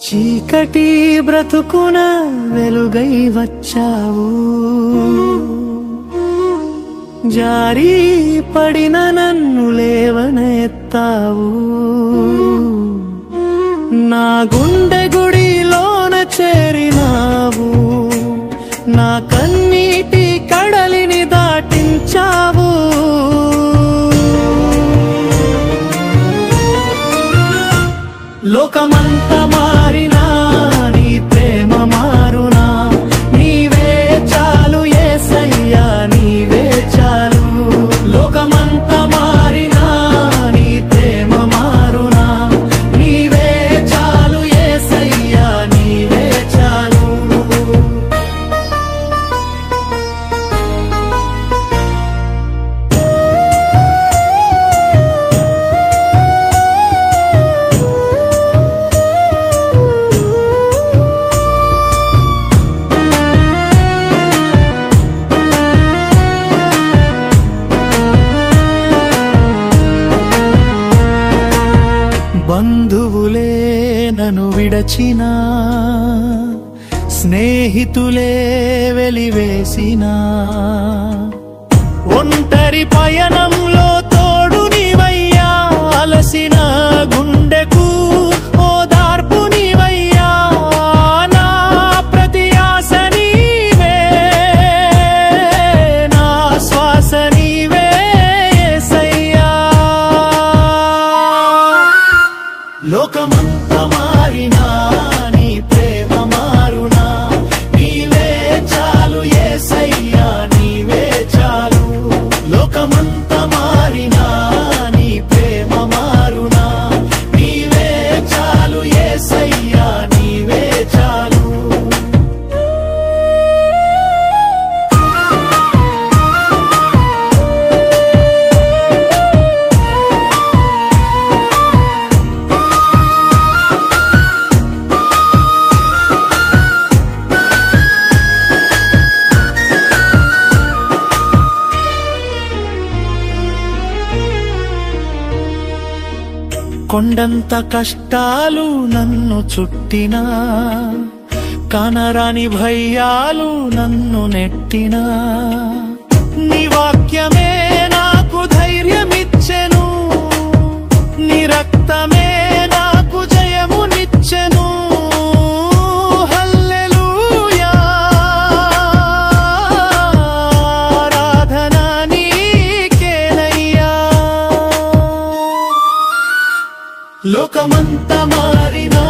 చీకటి బ్రతుకున వెలుగై వచ్చావు, జారి పడిన నన్ను లేవనెత్తావు. నా గుండె గుడిలోన చేరినావు, నా కన్నీటి కడలిని దాటించావు. లోకమంతా మారినా నీ ప్రేమ మారునా, నీవే చాలు యేసయ్యా నీవే చాలు. లోకమంతా మారినా నీ ప్రేమ మారునా, నీవే చాలు యేసయ్యా నీవే చాలు. బంధువులే నన్ను విడచినా, స్నేహితులే వెలివేసినా, ఒంటరి పయనంలో తోడు నీవయ్యా. అలసిన గుండెకు ఓదార్పు నీవయ్యా. నా ప్రతి ఆశ నీవే, నా శ్వాస నీవే యేసయ్యా. లోకమంతా మారినా నీ ప్రేమ మారునా, నీవే చాలు యేసయ్యా నీవే చాలు. లోకమంతా మారినా నీ ప్రేమ మారునా, నీవే చాలు యేసయ్యా నీవే చాలు. కొండంత కష్టాలు నన్ను చుట్టినా, కానరాని భయాలు నన్ను నెట్టినా, నీ వాక్యమే నాకు ధైర్యమిచ్చెను, నీ రక్తమే నాకు జయమునిచ్చెను. హల్లెలూయా ఆరాధన నీకేనయ్యా. లోకమంతా మారినా